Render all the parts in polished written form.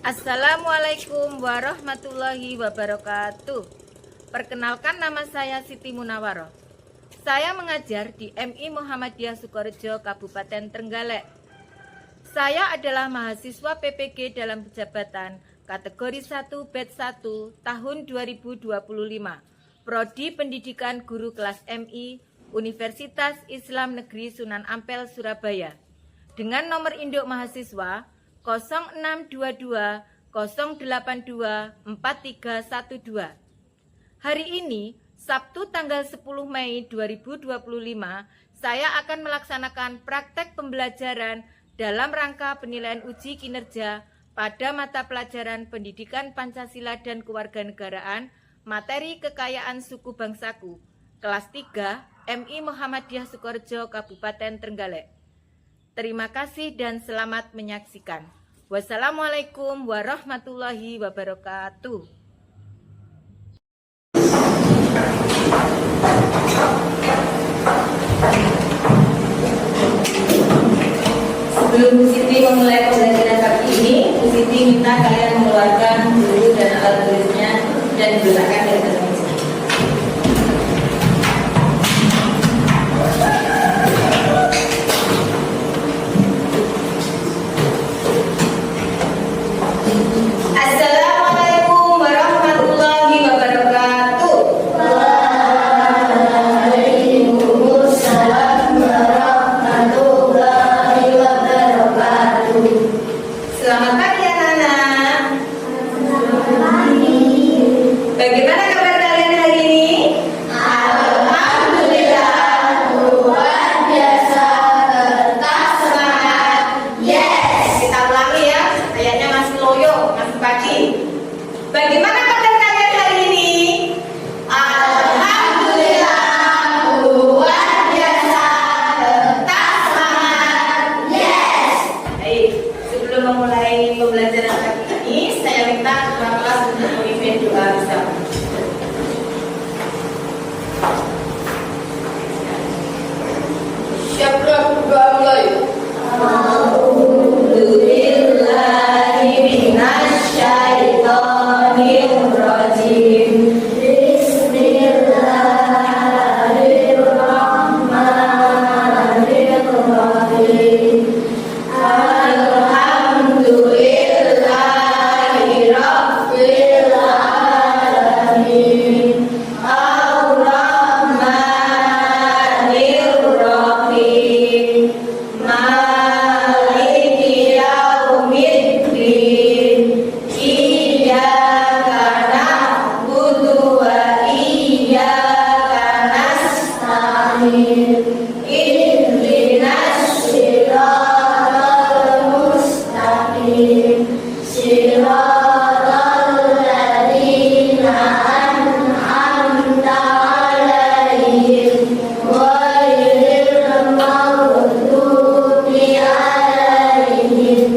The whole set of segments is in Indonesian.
Assalamualaikum warahmatullahi wabarakatuh. Perkenalkan, nama saya Siti Munawaroh. Saya mengajar di MI Muhammadiyah Sukorejo, Kabupaten Trenggalek. Saya adalah mahasiswa PPG dalam jabatan kategori 1 batch 1 tahun 2025, Prodi Pendidikan Guru Kelas MI Universitas Islam Negeri Sunan Ampel, Surabaya, dengan nomor induk mahasiswa 0622 082 4312. Hari ini, Sabtu tanggal 10 Mei 2025, saya akan melaksanakan praktek pembelajaran dalam rangka penilaian uji kinerja pada mata pelajaran Pendidikan Pancasila dan Kewarganegaraan, materi Kekayaan Suku Bangsaku, kelas 3 MI Muhammadiyah Sukorejo, Kabupaten Trenggalek. Terima kasih dan selamat menyaksikan. Wassalamualaikum warahmatullahi wabarakatuh. Sebelum Bu Siti memulai pembelajaran kali ini, Bu Siti minta kalian mengeluarkan buku dan alat tulisnya dan diletakkan di atas meja. Assalamualaikum warahmatullahi wabarakatuh. Waalaikumsalam warahmatullahi wabarakatuh. Selamat pagi anak-anak. Bagaimana kabar kalian hari ini? Alhamdulillah, luar biasa, tetap semangat. Yes. Kita ulangi ya, kayaknya masih loyo, masih pagi. Bagaimana kabar kalian hari ini? Alhamdulillah, luar biasa, tetap semangat. Yes. Baik, sebelum memulai pembelajaran kali ini, saya minta ketua kelas untuk memimpin doa bersama. Siapa doa mulai? A'udzubillahi minasyaitonirrajim. Bismillahirrahmanirrahim. Alhamdulillahi rabbil alamin. Ar-Rahmanir-Rahim. Maliki yaumiddin. Iyyaka na'budu wa iyyaka nasta'in. Ihdinas siratal mustaqim. Siratal ladzina an'amta 'alaihim ghairil maghdubi 'alaihim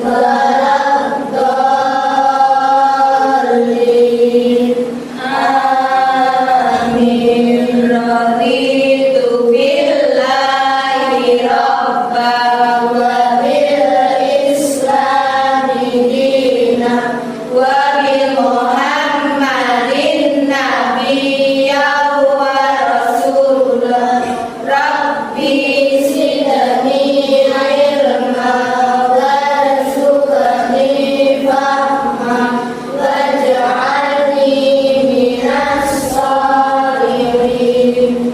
waladdallin. Amin. Raditu billahi rabban wa bil islami dinan wa bi Muhammadin nabiyyan wa rasulan. Rabbi zidni ilma warzuqni fahma waj'alni minas sholihin.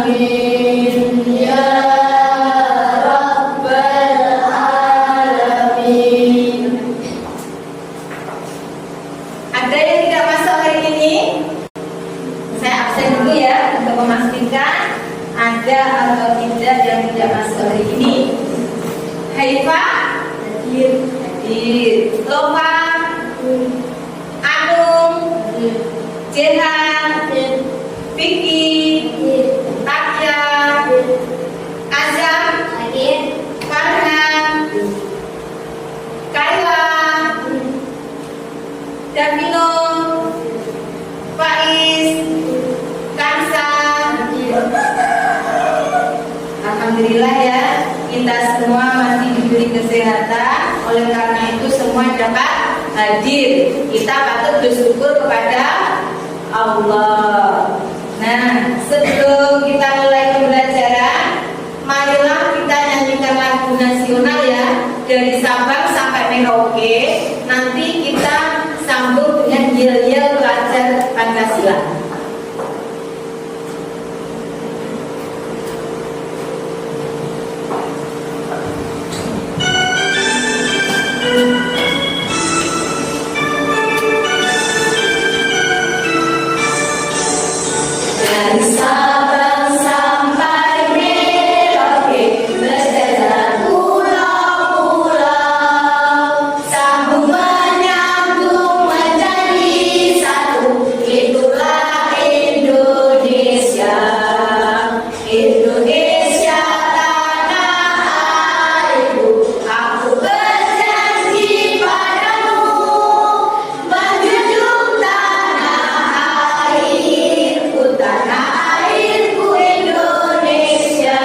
Amin ya rabbal alamin. Ada yang tidak masuk hari ini? Saya absen dulu ya untuk memastikan ada atau tidak yang tidak masuk hari ini. Haifa hadir. Lova, Anung, Jehan, Vicky, Tasya, Azam, Farhan, Kayla, Davino, Faiz, Kansa. Alhamdulillah ya, kita semua masih diberi kesehatan Oleh karena itu semua dapat hadir. Kita patut bersyukur kepada Allah. Nah, sebelum kita mulai pembelajaran, marilah kita nyanyikan lagu nasional ya, dari Sabang sampai Merauke. Nanti kita sambung dengan yel-yel pelajar Pancasila. Dari Sabang sampai Merauke, berjalan pulau-pulau, sambung menyambung menjadi satu. Itulah Indonesia, Indonesia tanah airku. Aku berjanji padamu, menjunjung tanah airku, tanah airku Indonesia.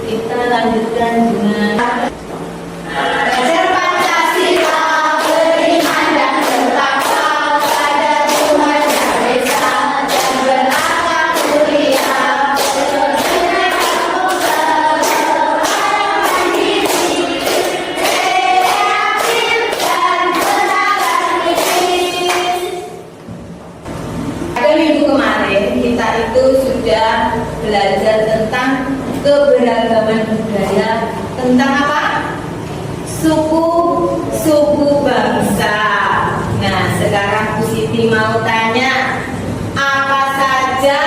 Kita lanjutkan dengan Belajar Pancasila, beriman dan bertakwa pada Tuhan Yang Esa, dan berakhlak mulia, dengan bangsa berhadapan diri, kreatif dan menahan diri. pada minggu kemarin kita itu sudah belajar tentang keberagaman budaya, tentang apa? Suku bangsa. Nah, sekarang Bu Siti mau tanya, apa saja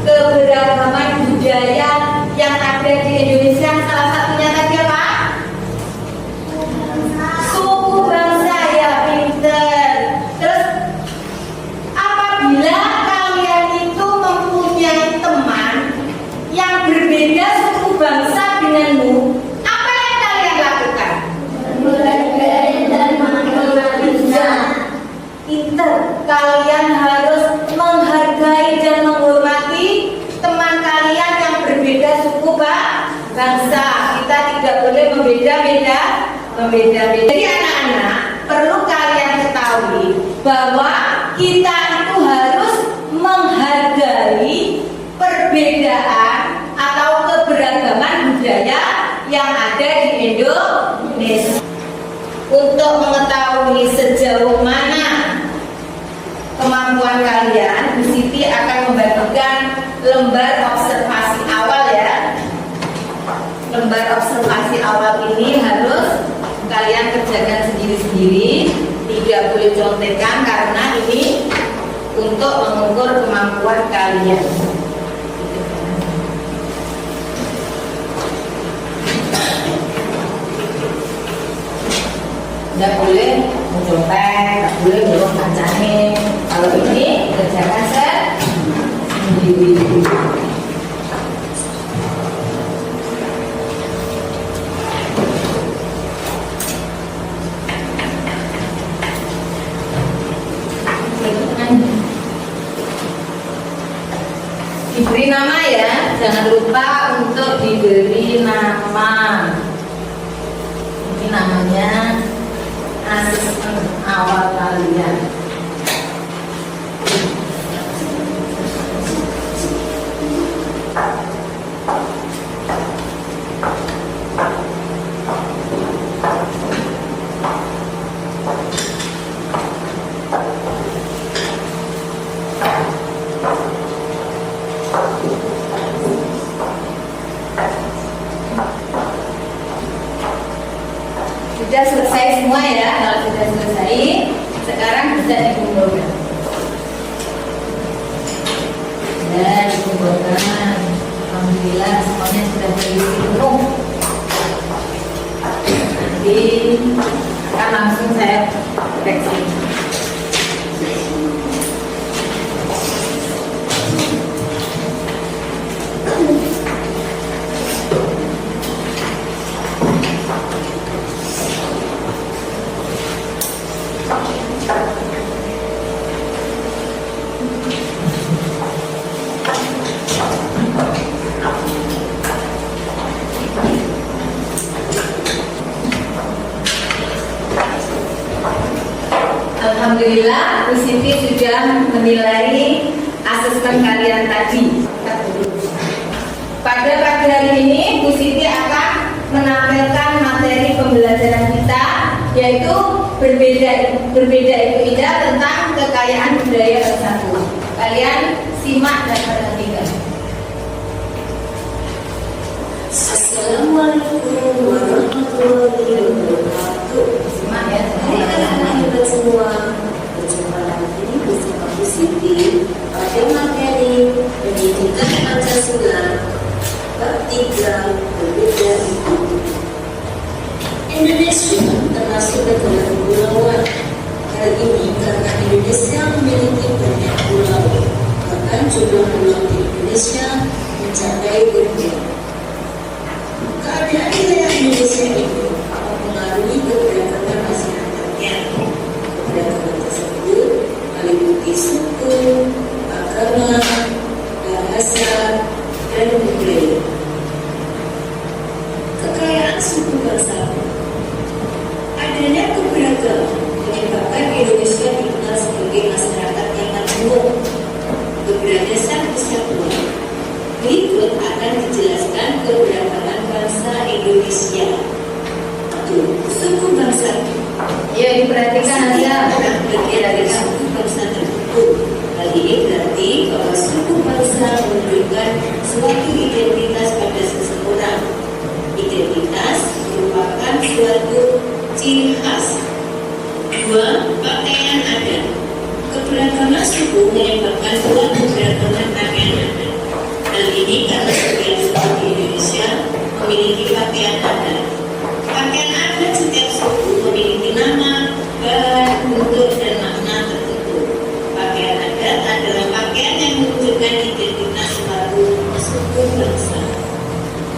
keberagaman budaya yang ada di Indonesia? Salah satunya tadi apa? Suku bangsa, ya pinter. Terus apabila kalian itu mempunyai teman yang berbeda suku bangsa denganmu, apa yang kalian lakukan? Menghargai dan menghormatinya. Pinter, kalian harus menghargai dan menghormati teman kalian yang berbeda suku bangsa. Kita tidak boleh membeda-beda. Jadi anak-anak, perlu kalian ketahui bahwa kita itu harus menghargai perbedaan atau keberagaman budaya yang ada di Indonesia. Untuk mengetahui sejauh mana kemampuan kalian, Bu Siti akan membagikan lembar observasi awal ya. Lembar observasi awal ini harus kalian kerjakan sendiri-sendiri, tidak boleh contekan karena ini untuk mengukur kemampuan kalian. Tidak boleh mencontek, tidak boleh nyuruh kancane. Kalau ini kerjakan sendiri. Diberi nama ya, jangan lupa untuk diberi nama. Ini namanya asisten awal kalian. Sudah selesai semua ya. Kalau sudah selesai, sekarang bisa dikumpulkan. Dan dikumpulkan. Alhamdulillah semuanya sudah terisi penuh. Nanti akan langsung saya koreksi. Alhamdulillah, Bu Siti sudah menilai asesmen kalian tadi. Pada pagi hari ini, Bu Siti akan menampilkan materi pembelajaran kita, yaitu berbeda itu indah tentang kekayaan budaya bersatu. Kalian simak dan perhatikan. Assalamualaikum warahmatullahi wabarakatuh. Simak ya. Hai anak-anak hebat semua, berjumpa lagi bersama Bu Siti pada materi Pendidikan Pancasila bab 3 berbeda itu. Indonesia termasuk negara kepulauan. Hal ini karena Indonesia memiliki banyak pulau, bahkan jumlah pulau di Indonesia mencapai ribuan. Keadaan wilayah Indonesia ini mempengaruhi keberagaman masyarakatnya. Keberagaman tersebut meliputi suku, agama, bahasa, dan budaya. Kekayaan suku bangsa. Adanya keberagaman menyebabkan Indonesia dikenal sebagai masyarakat yang majmuk, berdasar kesatuan. Berikut akan dijelaskan keberagaman bangsa Indonesia. Suku bangsa. Ya, diperhatikan aja. Bagian dari suku bangsa tertentu. Hal ini berarti bahwa suku bangsa menunjukkan suatu identitas pada seseorang. Identitas merupakan suatu ciri khas. 2. Pakaian adat. Keberagaman suku menyebabkan pula keberagaman pakaian adat. Hal ini karena setiap suku di Indonesia memiliki pakaian adat. Pakaian adat setiap suku memiliki nama, bahan, bentuk, dan makna tertentu. Pakaian adat adalah pakaian yang menunjukkan identitas suatu suku bangsa.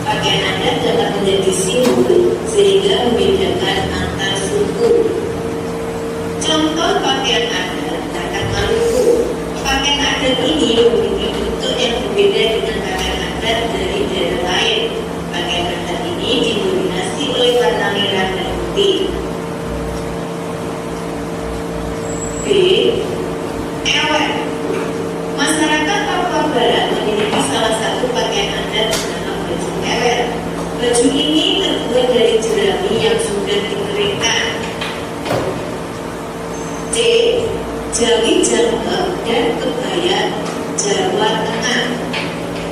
Pakaian adat dapat menjadi simbol sehingga membedakan antar suku. Contoh pakaian adat Dayak Maluku. Pakaian adat ini memiliki bentuk yang berbeda dengan pakaian adat dari daerah lain. Pakaian adat ini didominasi oleh warna merah dan putih. B. Ewer. Masyarakat Papua Barat memiliki salah satu pakaian adat bernama baju ewer. Baju ini terbuat dari jerami yang sudah dikeringkan. C. Jawi Jangkep dan Kebaya Jawa Tengah.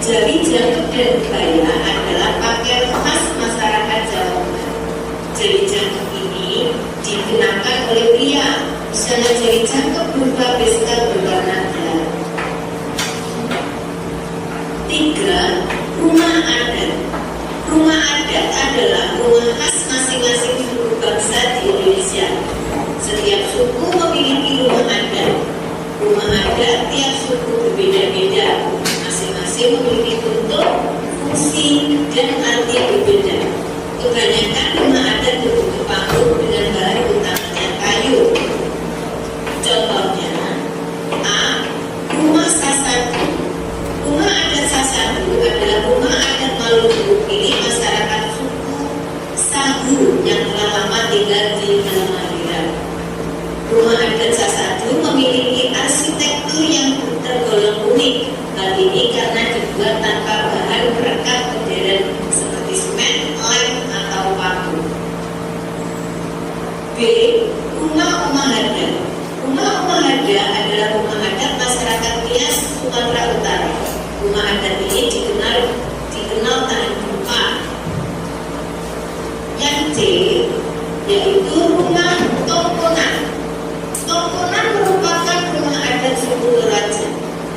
Jawi Jangkep dan Kebaya adalah pakaian khas masyarakat Jawa Tengah. Jawi Jangkep ini dikenakan oleh pria. Misalnya jawi jangkep berupa pesta berwarna gelap. 3. Rumah adat. Rumah adat adalah rumah khas masing-masing suku bangsa di Indonesia. Setiap suku memiliki rumah adat. Rumah adat tiap suku berbeda-beda. Masing-masing memiliki bentuk, fungsi, dan arti berbeda. Kebanyakan rumah adat berbentuk panggung dengan bahan utamanya kayu. Contohnya, A. Rumah Sasadu. Rumah adat Sasadu adalah rumah adat Maluku milik masyarakat suku Sagu yang telah lama tinggal di Halmahera. Rumah adat Sasadu memiliki arsitektur yang tergolong unik. Hal ini karena dibuat tanpa bahan perekat modern seperti semen, lem, atau paku. B. Rumah Umahada. Rumah Umahada adalah rumah adat masyarakat Nias, Sumatera Utara. Rumah adat ini dikenal tahan gempa. Yang C, yaitu rumah Tongkonan. Tongkonan merupakan rumah adat suku Toraja.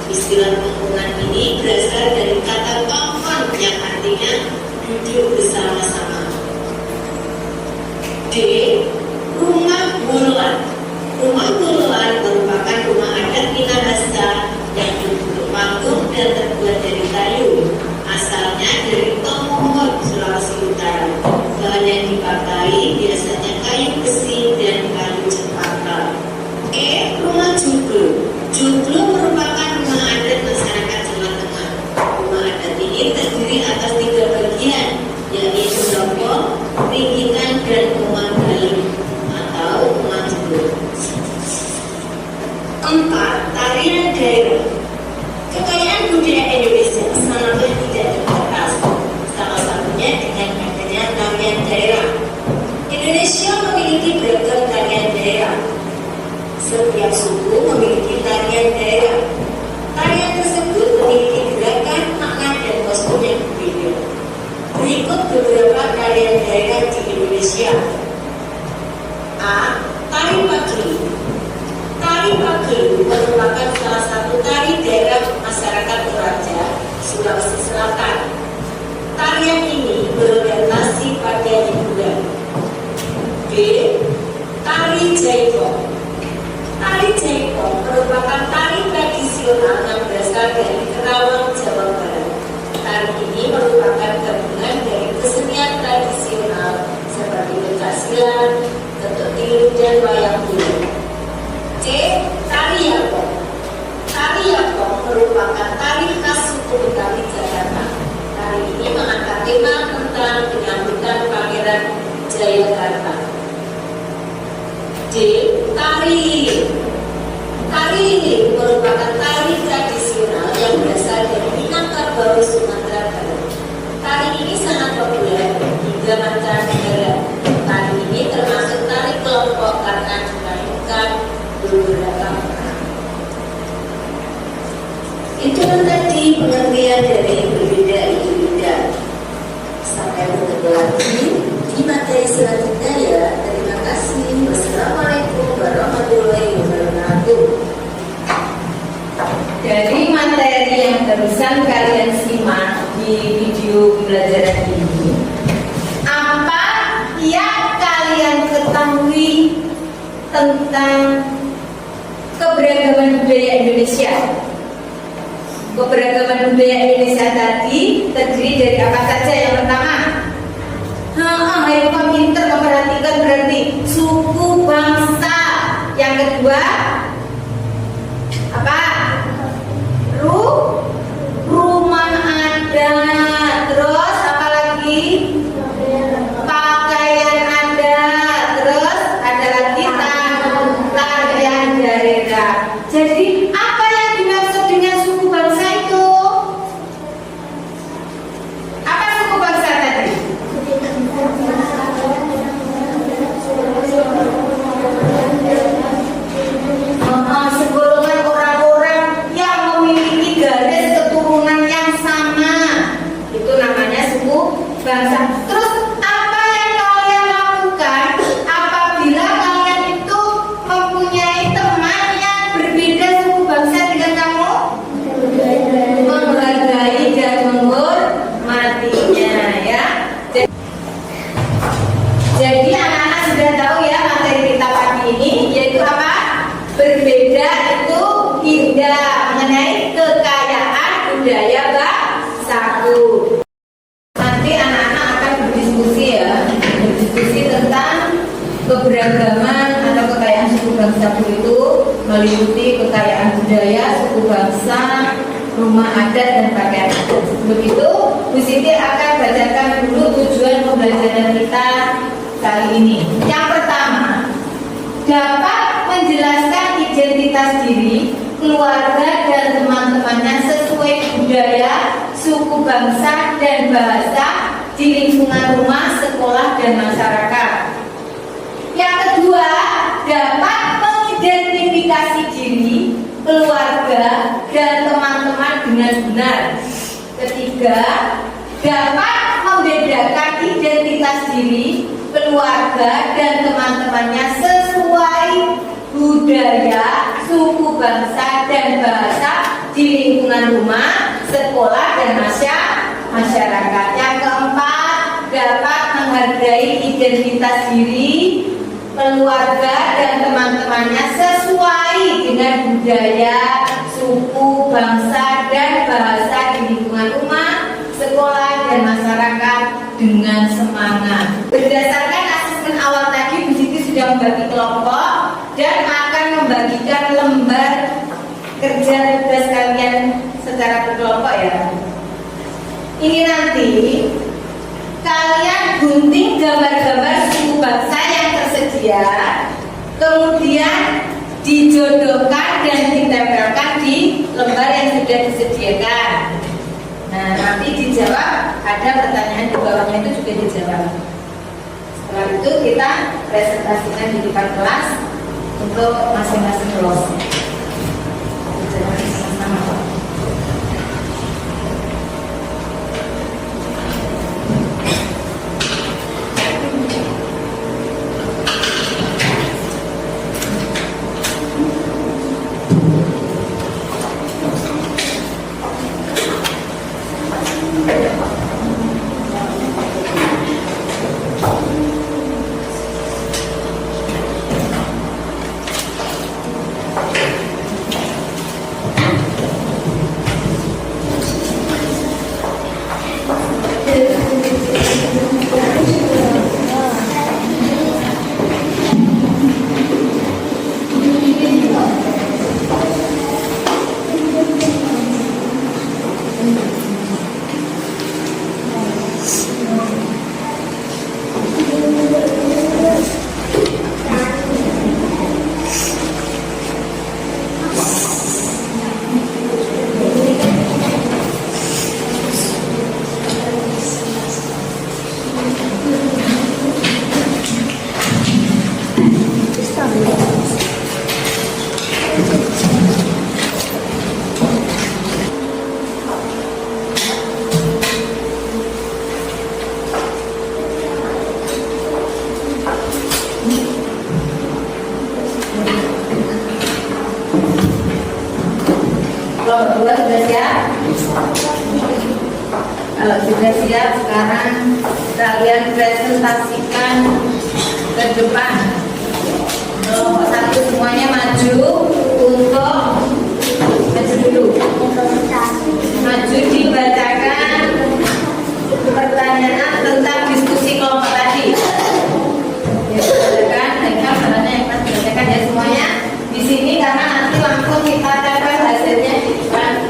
Istilah Tongkonan ini berasal dari kata tongkon yang artinya duduk bersama-sama. D. Rumah Boloan. Rumah Boloan merupakan rumah adat Minahasa yang berbentuk panggung dan terbuat dari kayu. Asalnya dari Tomohon, Sulawesi Utara. Bahan yang dipakai biasanya kayu besi dan kayu cempaka. E. Rumah Joglo. Joglo merupakan rumah adat masyarakat Jawa Tengah. Rumah adat ini terdiri atas 3 bagian, yaitu lombok, ringgitan, dan rumah dalam atau rumah joglo. Jayakarta. D. Tari. Tari merupakan tari tradisional yang berasal dari Minangkabau, Sumatera Barat. Tari ini sangat populer hingga mancanegara. Tari ini termasuk tari kelompok karena dimainkan beberapa orang. Itu tadi pengertian dari berbeda itu indah. Sampai bertemu lagi di materi selanjutnya ya. Terima kasih. Wassalamualaikum warahmatullahi wabarakatuh. Dari materi yang barusan kalian simak di video pembelajaran ini, apa yang kalian ketahui tentang keberagaman budaya Indonesia? Keberagaman budaya Indonesia tadi terdiri dari apa saja? Yang pertama, ayo kamu pinter memperhatikan, berarti suku bangsa. Yang kedua, apa? Rumah adat. Terus apa lagi? Pakaian adat. Terus ada lagi tarian daerah. Jadi apa yang dimaksud dengan suku bangsa itu? Apa suku bangsa tadi? Segolongan orang-orang yang memiliki garis keturunan yang sama, itu namanya suku bangsa. Terus apa yang kalian lakukan apabila kalian itu mempunyai teman yang berbeda suku bangsa dengan kamu? Menghargai dan menghormatinya, ya. Jadi anak-anak sudah tahu ya materi kita pagi ini, yaitu apa? Berbeda itu indah, mengenai kekayaan budaya bangsaku. Nanti anak-anak akan berdiskusi ya, berdiskusi tentang keberagaman atau kekayaan suku bangsaku itu meliputi kekayaan budaya, suku bangsa, rumah adat dan pakaian adat. Begitu, Bu Siti akan bacakan dulu tujuan pembelajaran kita kali ini. Yang pertama, dapat menjelaskan identitas diri, keluarga dan teman-temannya sesuai budaya, suku bangsa dan bahasa di lingkungan rumah, sekolah dan masyarakat. Yang kedua, dapat mengidentifikasi diri, keluarga dan teman-teman dengan benar. Ketiga, dapat membedakan identitas diri, keluarga dan teman-temannya sesuai budaya, suku bangsa dan bahasa di lingkungan rumah, sekolah dan masyarakat. Yang keempat, dapat menghargai identitas diri, keluarga dan teman-temannya sesuai dengan budaya, suku bangsa dan bahasa di lingkungan rumah, sekolah dan masyarakat dengan semangat. Berdasarkan asesmen awal tadi, Bu Siti sudah membagi kelompok dan akan membagikan lembar kerja tugas kalian secara berkelompok ya. Ini nanti kalian gunting gambar-gambar suku bangsa yang tersedia, kemudian dijodohkan dan ditempelkan di lembar yang sudah disediakan. Nah, nanti dijawab, ada pertanyaan di bawahnya itu juga dijawab. Setelah itu kita presentasikan di depan kelas untuk masing-masing kelas. Sama-sama. Kalau sudah siap, sekarang kalian presentasikan ke depan. Kelompok 1 semuanya maju untuk maju dulu. Maju dibacakan pertanyaan tentang diskusi kelompok tadi. Ya, bacakan, caranya yang pas bacakan ya semuanya. Di sini karena nanti langsung kita catat hasilnya di depan.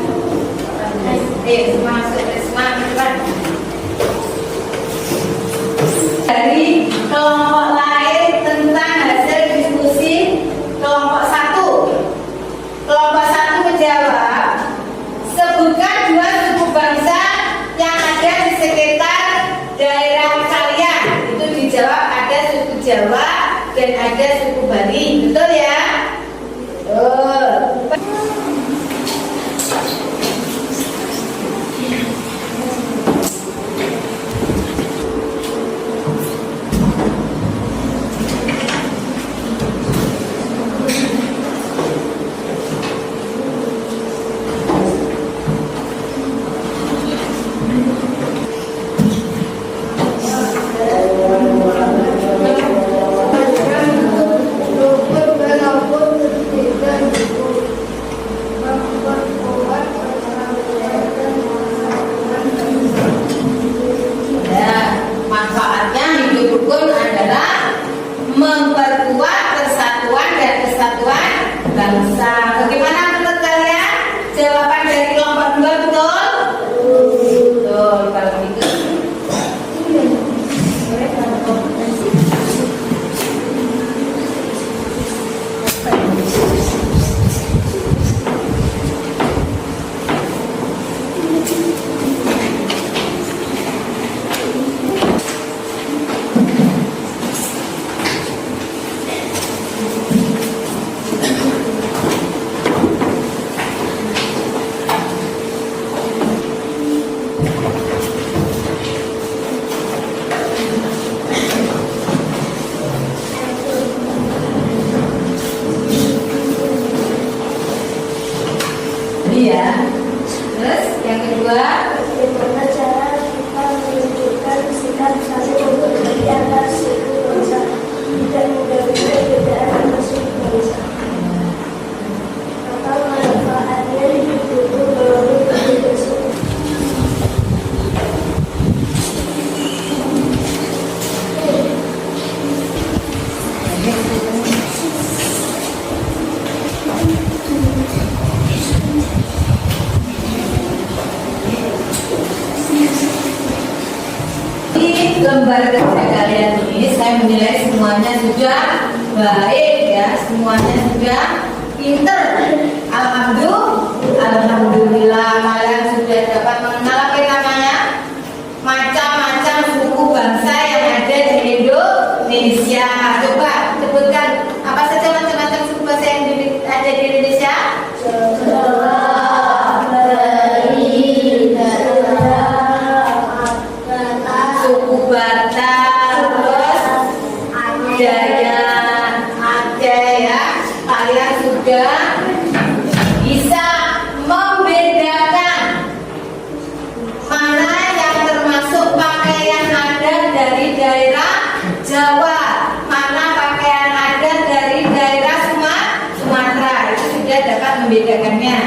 Masuk Risma ke depan. Dari kelompok lain tentang hasil diskusi kelompok 1. Kelompok 1 menjawab, sebutkan 2 suku bangsa yang ada di sekitar daerah kalian. Itu dijawab ada suku Jawa dan ada suku Bali. Betul ya? Betul. Memperkuat persatuan dan kesatuan bangsa. Bagaimana menurut kalian? Jawaban dari kelompok 2 betul? Betul. Kalau gitu ya. Terus yang kedua, bagaimana cara kita menunjukkan sikap saling menghargai antar suku bangsa tidak mengganggu perbedaan antar suku bangsa? Apa manfaatnya didukung melalui perbedaan suku? lembar kerja kalian ini saya menilai semuanya sudah baik ya, semuanya sudah pinter. Alhamdulillah kalian sudah dapat mengenal apa namanya macam-macam suku bangsa yang ada di Indonesia. Coba sebutkan apa saja macam-macam suku bangsa yang ada di Indonesia. Batak, terus Dayak, Aceh ya. Kalian sudah bisa membedakan mana yang termasuk pakaian adat dari daerah Jawa, mana pakaian adat dari daerah Sumatera. Itu sudah dapat membedakannya.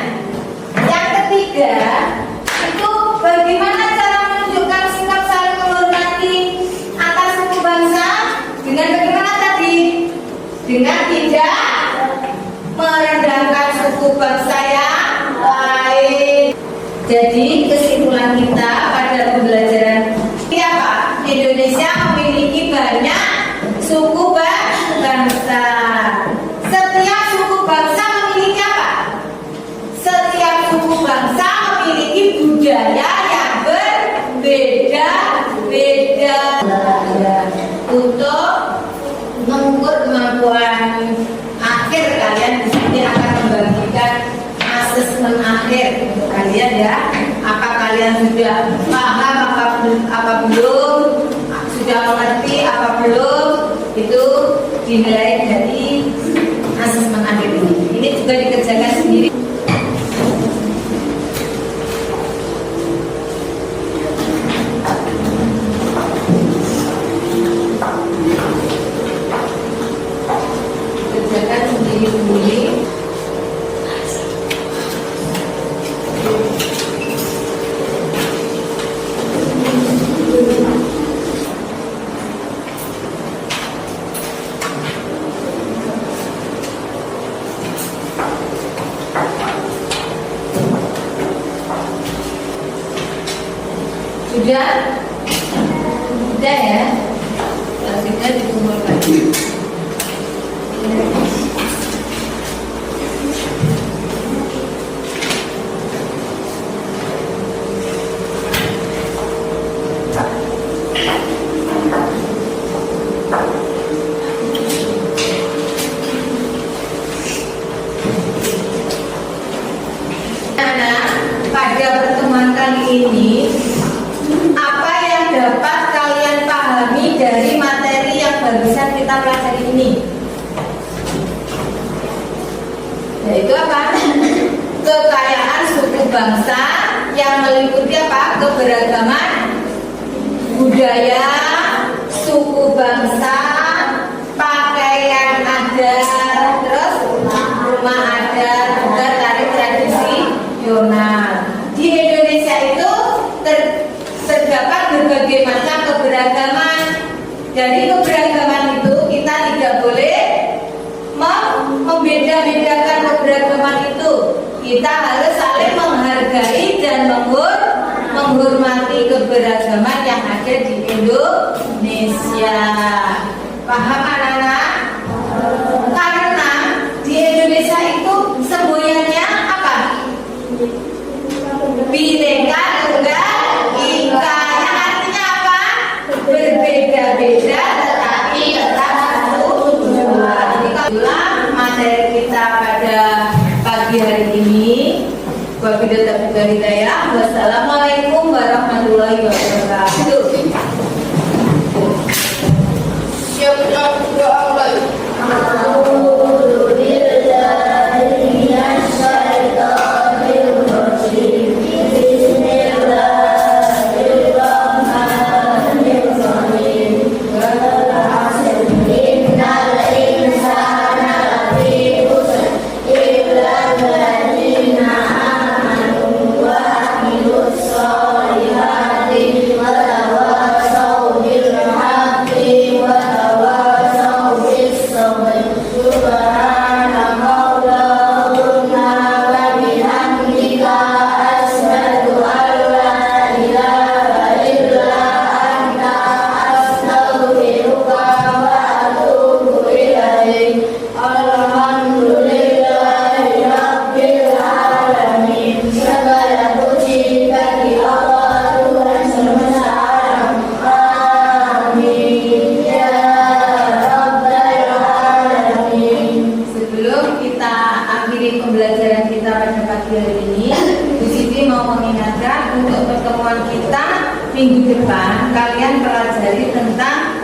Yang ketiga, itu bagaimana cara menunjukkan sikap saling menghormati antar suku bangsa dengan bagaimana tadi? Dengan tidak merendahkan suku bangsa yang lain. Jadi kesimpulan kita pada pembelajaran ini apa? Indonesia memiliki banyak suku bangsa. Setiap suku bangsa memiliki apa? Setiap suku bangsa memiliki budaya yang berbeda-beda. Untuk mengukur kemampuan akhir kalian di sini akan membagikan asesmen akhir untuk kalian ya. Apa kalian sudah paham apa belum? Sudah mengerti apa belum? Itu dinilai dari asesmen akhir ini. Ini juga dikerjakan sendiri. Sudah? Sudah ya? Selanjutnya dikumpulkan. Pada pertemuan kali ini, apa yang dapat kalian pahami dari materi yang barusan kita pelajari ini? Yaitu apa? Kekayaan suku bangsa yang meliputi apa? Keberagaman budaya, suku bangsa, pakaian adat, terus rumah adat, juga tari tradisional. Di Indonesia itu terdapat berbagai macam keberagaman. Dari keberagaman itu kita tidak boleh membeda-bedakan keberagaman itu. Kita harus saling menghargai dan menghormati keberagaman yang ada di Indonesia. Paham anak-anak? Karena di Indonesia itu semboyannya apa? Bineka Tunggal Ika, yang artinya apa? Berbeda-beda tetapi tetap satu tujuan. Itulah materi kita pada pagi hari ini. Wabillahi taufiq wal hidayah. Wassalamualaikum warahmatullahi wabarakatuh. Siap doa mulai. Pembelajaran kita pada pagi hari ini, Bu Siti mau mengingatkan untuk pertemuan kita minggu depan kalian pelajari tentang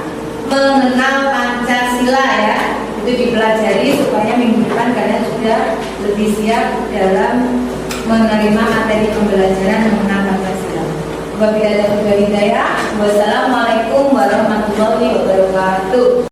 mengenal Pancasila ya. Itu dipelajari supaya minggu depan kalian sudah lebih siap dalam menerima materi pembelajaran mengenal Pancasila. Wabillahi taufiq wal hidayah. Wassalamualaikum warahmatullahi wabarakatuh.